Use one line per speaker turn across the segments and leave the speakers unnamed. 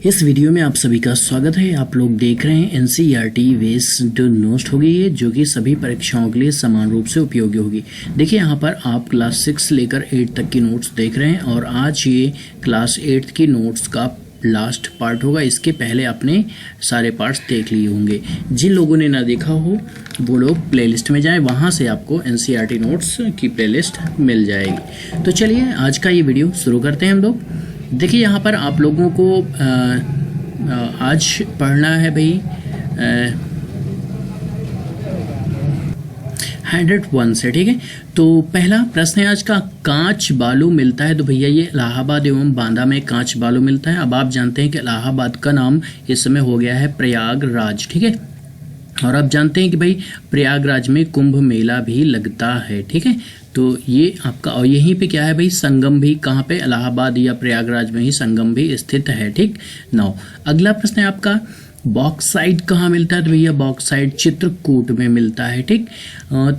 इस वीडियो में आप सभी का स्वागत है। आप लोग देख रहे हैं एनसीईआरटी बेस्ड नोट्स होगी ये, जो कि सभी परीक्षाओं के लिए समान रूप से उपयोगी होगी। देखिए यहाँ पर आप क्लास 6 लेकर 8 तक की नोट्स देख रहे हैं और आज ये क्लास 8 की नोट्स का लास्ट पार्ट होगा। इसके पहले आपने सारे पार्ट्स देख लिए होंगे। जिन लोगों ने ना देखा हो वो लोग प्लेलिस्ट में जाएं, वहाँ से आपको एनसीईआरटी नोट्स की प्लेलिस्ट मिल जाएगी। तो चलिए आज का ये वीडियो शुरू करते हैं हम लोग। देखिए यहाँ पर आप लोगों को आज पढ़ना है भाई 101 से, ठीक है। तो पहला प्रश्न है आज का, कांच बालू मिलता है। तो भैया ये इलाहाबाद एवं बांदा में कांच बालू मिलता है। अब आप जानते हैं कि इलाहाबाद का नाम इस समय हो गया है प्रयागराज, ठीक है। और आप जानते हैं कि भाई प्रयागराज में कुंभ मेला भी लगता है, ठीक है। तो ये आपका, और यहीं पे क्या है भाई, संगम भी कहाँ पे, इलाहाबाद या प्रयागराज में ही संगम भी स्थित है, ठीक। 9 अगला प्रश्न है आपका, बॉक्साइट कहाँ मिलता है। तो भैया बॉक्साइट चित्रकूट में मिलता है, ठीक।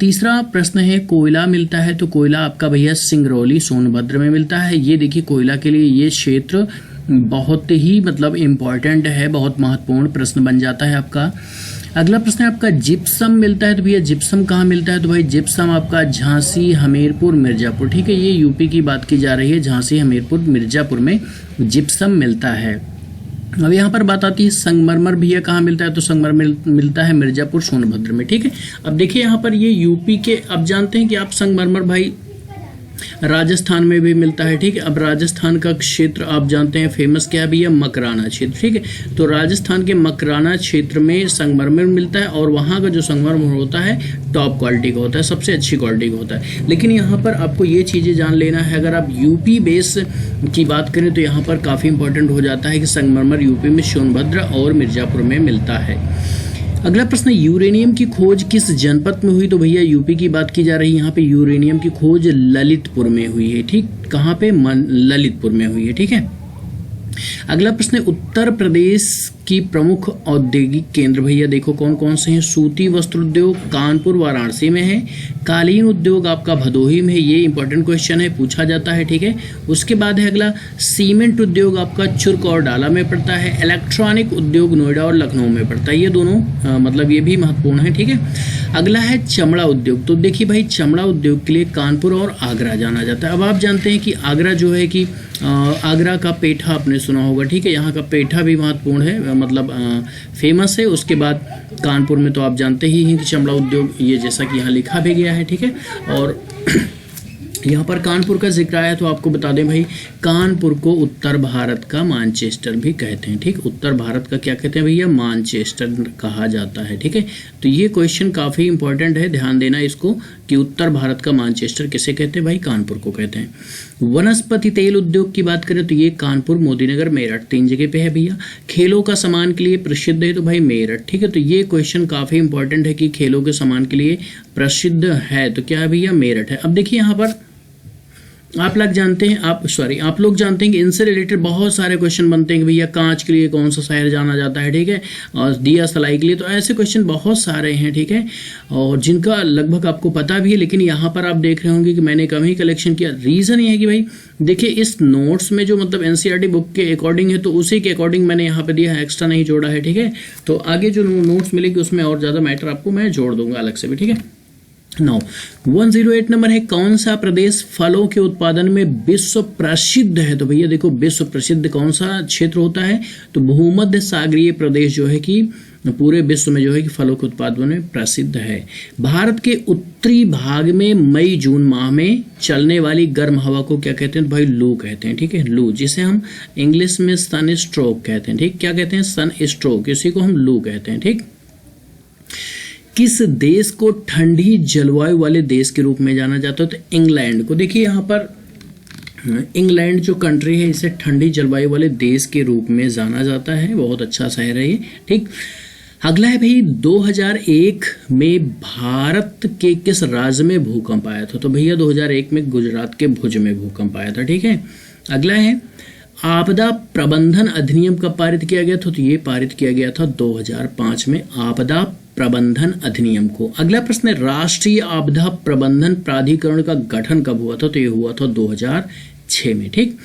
तीसरा प्रश्न है, कोयला मिलता है। तो कोयला आपका भैया सिंगरौली सोनभद्र में मिलता है। ये देखिए कोयला के लिए ये क्षेत्र बहुत ही मतलब इम्पॉर्टेंट है, बहुत महत्वपूर्ण प्रश्न बन जाता है आपका। अगला प्रश्न है आपका, जिप्सम मिलता है। तो भैया जिप्सम कहाँ मिलता है। तो भाई जिप्सम आपका झांसी हमीरपुर मिर्जापुर, ठीक है। ये यूपी की बात की जा रही है, झांसी हमीरपुर मिर्जापुर में जिप्सम मिलता है। अब यहाँ पर बात आती है संगमरमर भैया कहाँ मिलता है। तो संगमरमर मिलता है मिर्जापुर सोनभद्र में, ठीक है। अब देखिए यहाँ पर ये यूपी के, अब जानते हैं कि आप संगमरमर भाई राजस्थान में भी मिलता है, ठीक है। अब राजस्थान का क्षेत्र आप जानते हैं फेमस क्या है भैया, मकराना क्षेत्र, ठीक है। तो राजस्थान के मकराना क्षेत्र में संगमरमर मिलता है और वहाँ का जो संगमरमर होता है टॉप क्वालिटी का होता है, सबसे अच्छी क्वालिटी का होता है। लेकिन यहाँ पर आपको ये चीज़ें जान लेना है, अगर आप यूपी बेस की बात करें तो यहाँ पर काफ़ी इंपॉर्टेंट हो जाता है कि संगमरमर यूपी में सोनभद्र और मिर्जापुर में मिलता है। अगला प्रश्न, यूरेनियम की खोज किस जनपद में हुई। तो भैया यूपी की बात की जा रही है, यहाँ पे यूरेनियम की खोज ललितपुर में हुई है, ठीक। कहाँ पे, ललितपुर में हुई है, ठीक है। अगला प्रश्न, उत्तर प्रदेश की प्रमुख औद्योगिक केंद्र भैया देखो कौन कौन से हैं। सूती वस्त्र उद्योग कानपुर वाराणसी में है। कालीन उद्योग आपका भदोही में है, ये इंपॉर्टेंट क्वेश्चन है, पूछा जाता है, ठीक है। उसके बाद है अगला, सीमेंट उद्योग आपका चुर्क और डाला में पड़ता है। इलेक्ट्रॉनिक उद्योग नोएडा और लखनऊ में पड़ता है। ये दोनों मतलब ये भी महत्वपूर्ण है, ठीक है। अगला है चमड़ा उद्योग। तो देखिए भाई चमड़ा उद्योग के लिए कानपुर और आगरा जाना जाता है। अब आप जानते हैं कि आगरा जो है कि आगरा का पेठा आपने सुना होगा, ठीक है। यहाँ का पेठा भी महत्वपूर्ण है, मतलब फेमस है। उसके बाद कानपुर में तो आप जानते ही हैं कि चमड़ा उद्योग, ये जैसा कि यहाँ लिखा भी गया है, ठीक है। और यहाँ पर कानपुर का जिक्र आया तो आपको बता दें भाई, कानपुर को उत्तर भारत का मैनचेस्टर भी कहते हैं, ठीक। उत्तर भारत का क्या कहते हैं भैया, मैनचेस्टर कहा जाता है, ठीक है। तो ये क्वेश्चन काफ़ी इंपॉर्टेंट है, ध्यान देना इसको कि उत्तर भारत का मैनचेस्टर किसे कहते हैं भाई, कानपुर को कहते हैं। वनस्पति तेल उद्योग की बात करें तो ये कानपुर, मोदीनगर, मेरठ 3 जगह पे है भैया। खेलों का सामान के लिए प्रसिद्ध है तो भाई मेरठ, ठीक है। तो ये क्वेश्चन काफ़ी इंपॉर्टेंट है कि खेलों के सामान के लिए प्रसिद्ध है तो क्या है भैया, मेरठ है। अब देखिए यहाँ पर आप लोग जानते हैं, आप लोग जानते हैं कि इनसे रिलेटेड बहुत सारे क्वेश्चन बनते हैं कि भैया कांच के लिए कौन सा शहर जाना जाता है, ठीक है। और दिया सलाई के लिए, तो ऐसे क्वेश्चन बहुत सारे हैं, ठीक है। और जिनका लगभग आपको पता भी है, लेकिन यहाँ पर आप देख रहे होंगे कि मैंने कम ही कलेक्शन किया। रीज़न ये है कि भाई देखिए इस नोट्स में जो मतलब एनसीईआरटी बुक के अकॉर्डिंग है तो उसी के अकॉर्डिंग मैंने यहाँ पे दिया है, एक्स्ट्रा नहीं जोड़ा है, ठीक है। तो आगे जो नोट्स मिलेगी उसमें और ज़्यादा मैटर आपको मैं जोड़ दूंगा अलग से भी, ठीक है। 108 नंबर है, कौन सा प्रदेश फलों के उत्पादन में विश्व प्रसिद्ध है। तो भैया देखो विश्व प्रसिद्ध कौन सा क्षेत्र होता है। तो भूमध्य सागरीय प्रदेश जो है कि पूरे विश्व में जो है कि फलों के उत्पादन में प्रसिद्ध है। भारत के उत्तरी भाग में मई जून माह में चलने वाली गर्म हवा को क्या कहते हैं, भाई लू कहते हैं, ठीक है। लू, जिसे हम इंग्लिश में सन स्ट्रोक कहते हैं, ठीक। क्या कहते हैं, सन स्ट्रोक, इसी को हम लू कहते हैं, ठीक। किस देश को ठंडी जलवायु वाले देश के रूप में जाना जाता है। तो इंग्लैंड को। देखिए यहाँ पर इंग्लैंड जो कंट्री है इसे ठंडी जलवायु वाले देश के रूप में जाना जाता है, बहुत अच्छा शहर है ये, ठीक। अगला है भाई 2001 में भारत के किस राज्य में भूकंप आया था। तो भैया 2001 में गुजरात के भुज में भूकंप आया था, ठीक है। अगला है आपदा प्रबंधन अधिनियम कब पारित किया गया था। तो ये पारित किया गया था 2005 में, आपदा प्रबंधन अधिनियम को। अगला प्रश्न है, राष्ट्रीय आपदा प्रबंधन प्राधिकरण का गठन कब हुआ था। तो ये हुआ था 2006 में, ठीक।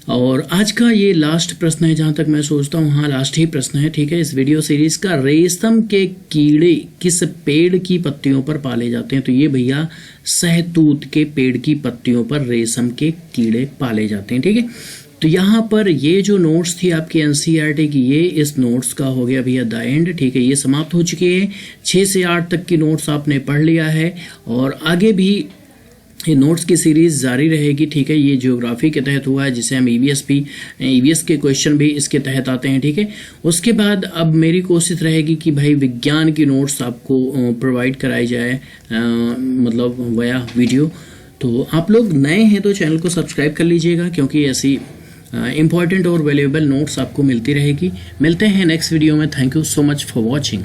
और आज का ये लास्ट प्रश्न है, जहाँ तक मैं सोचता हूँ हाँ लास्ट ही प्रश्न है, ठीक है, इस वीडियो सीरीज का। रेशम के कीड़े किस पेड़ की पत्तियों पर पाले जाते हैं? तो ये भैया सहतूत के पेड़ की पत्तियों पर रेशम के कीड़े पाले जाते हैं, ठीक है। तो यहाँ पर ये जो नोट्स थी आपकी एनसीईआरटी की, ये इस नोट्स का हो गया भैया द एंड, ठीक है। ये समाप्त हो चुकी है, 6 से 8 तक की नोट्स आपने पढ़ लिया है और आगे भी ये नोट्स की सीरीज जारी रहेगी, ठीक है। ये ज्योग्राफी के तहत हुआ है, जिसे हम ईवीएस के क्वेश्चन भी इसके तहत आते हैं, ठीक है। उसके बाद अब मेरी कोशिश रहेगी कि भाई विज्ञान की नोट्स आपको प्रोवाइड कराई जाए, मतलब वया वीडियो। तो आप लोग नए हैं तो चैनल को सब्सक्राइब कर लीजिएगा, क्योंकि ऐसी इंपॉर्टेंट और वैल्यूएबल नोट्स आपको मिलती रहेगी। मिलते हैं नेक्स्ट वीडियो में। Thank you so much for watching.